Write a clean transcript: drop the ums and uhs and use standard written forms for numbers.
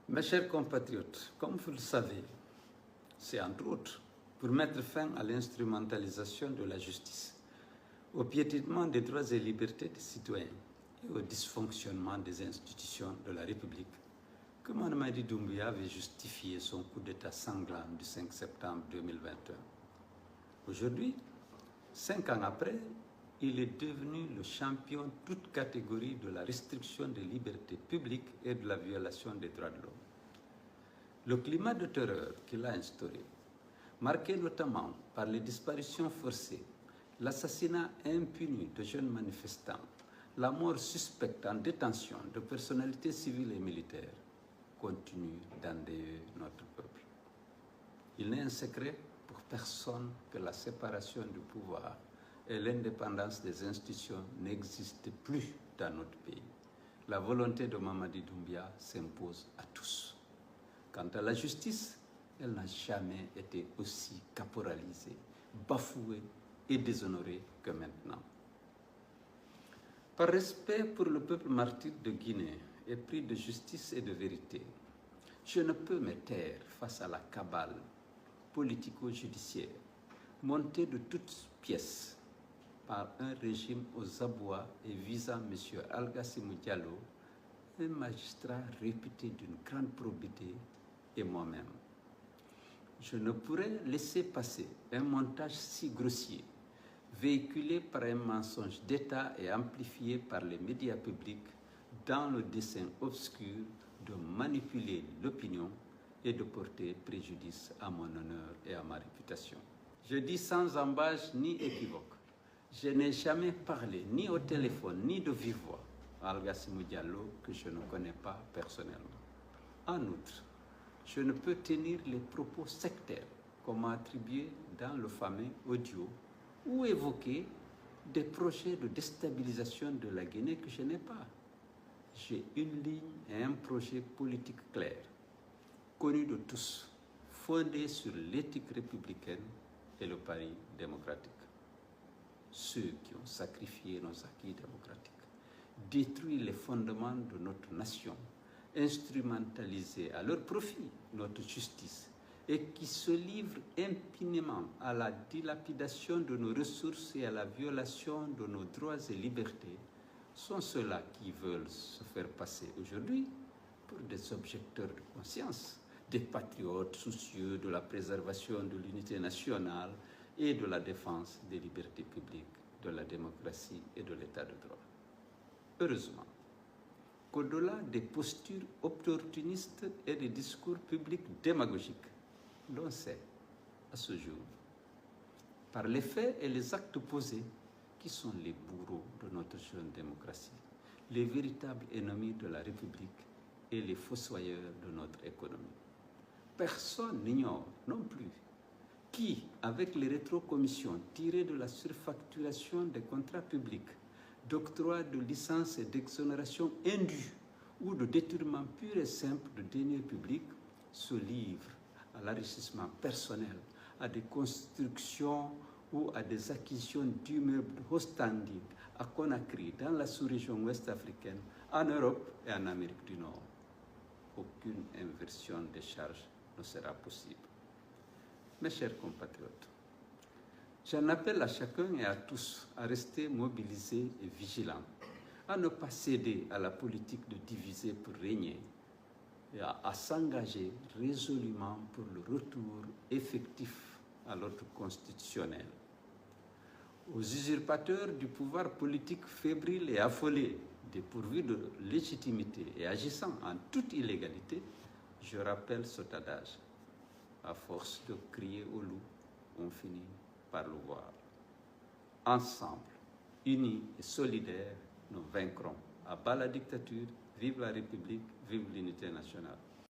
Mes chers compatriotes, comme vous le savez, c'est entre autres pour mettre fin à l'instrumentalisation de la justice, au piétinement des droits et libertés des citoyens et au dysfonctionnement des institutions de la République que Mamadi Doumbouya avait justifié son coup d'État sanglant du 5 septembre 2021. Aujourd'hui, 5 ans après, il est devenu le champion toute catégorie de la restriction des libertés publiques et de la violation des droits de l'homme. Le climat de terreur qu'il a instauré, marqué notamment par les disparitions forcées, l'assassinat impuni de jeunes manifestants, la mort suspecte en détention de personnalités civiles et militaires, continue d'endeuiller notre peuple. Il n'est un secret pour personne que la séparation du pouvoir et l'indépendance des institutions n'existent plus dans notre pays. La volonté de Mamadi Doumbouya s'impose à tous. Quant à la justice, elle n'a jamais été aussi caporalisée, bafouée et déshonorée que maintenant. Par respect pour le peuple martyr de Guinée, épris de justice et de vérité, je ne peux me taire face à la cabale politico-judiciaire montée de toutes pièces par un régime aux abois et visant M. Algassimou Diallo, un magistrat réputé d'une grande probité, et moi-même. Je ne pourrais laisser passer un montage si grossier, véhiculé par un mensonge d'État et amplifié par les médias publics dans le dessein obscur de manipuler l'opinion et de porter préjudice à mon honneur et à ma réputation. Je dis sans embâche ni équivoque. Je n'ai jamais parlé, ni au téléphone, ni de vive voix, à Algassimou Diallo, que je ne connais pas personnellement. En outre, je ne peux tenir les propos sectaires qu'on m'a attribués dans le fameux audio ou évoquer des projets de déstabilisation de la Guinée que je n'ai pas. J'ai une ligne et un projet politique clair, connu de tous, fondé sur l'éthique républicaine et le pari démocratique. Ceux qui ont sacrifié nos acquis démocratiques, détruit les fondements de notre nation, instrumentalisé à leur profit notre justice et qui se livrent impunément à la dilapidation de nos ressources et à la violation de nos droits et libertés, sont ceux-là qui veulent se faire passer aujourd'hui pour des objecteurs de conscience, des patriotes soucieux de la préservation de l'unité nationale et de la défense des libertés publiques, de la démocratie et de l'état de droit. Heureusement qu'au-delà des postures opportunistes et des discours publics démagogiques, l'on sait à ce jour, par les faits et les actes posés, qui sont les bourreaux de notre jeune démocratie, les véritables ennemis de la République et les fossoyeurs de notre économie. Personne n'ignore non plus qui, avec les rétrocommissions tirées de la surfacturation des contrats publics, d'octroi de licences et d'exonération indues ou de détournement pur et simple de deniers publics, se livrent à l'enrichissement personnel, à des constructions ou à des acquisitions d'immeubles de haut standing à Conakry, dans la sous-région ouest africaine, en Europe et en Amérique du Nord. Aucune inversion des charges ne sera possible. Mes chers compatriotes, j'en appelle à chacun et à tous à rester mobilisés et vigilants, à ne pas céder à la politique de diviser pour régner et à s'engager résolument pour le retour effectif à l'ordre constitutionnel. Aux usurpateurs du pouvoir politique fébrile et affolé, dépourvus de légitimité et agissant en toute illégalité, je rappelle cet adage. À force de crier au loup, on finit par le voir. Ensemble, unis et solidaires, nous vaincrons. À bas la dictature, vive la République, vive l'unité nationale.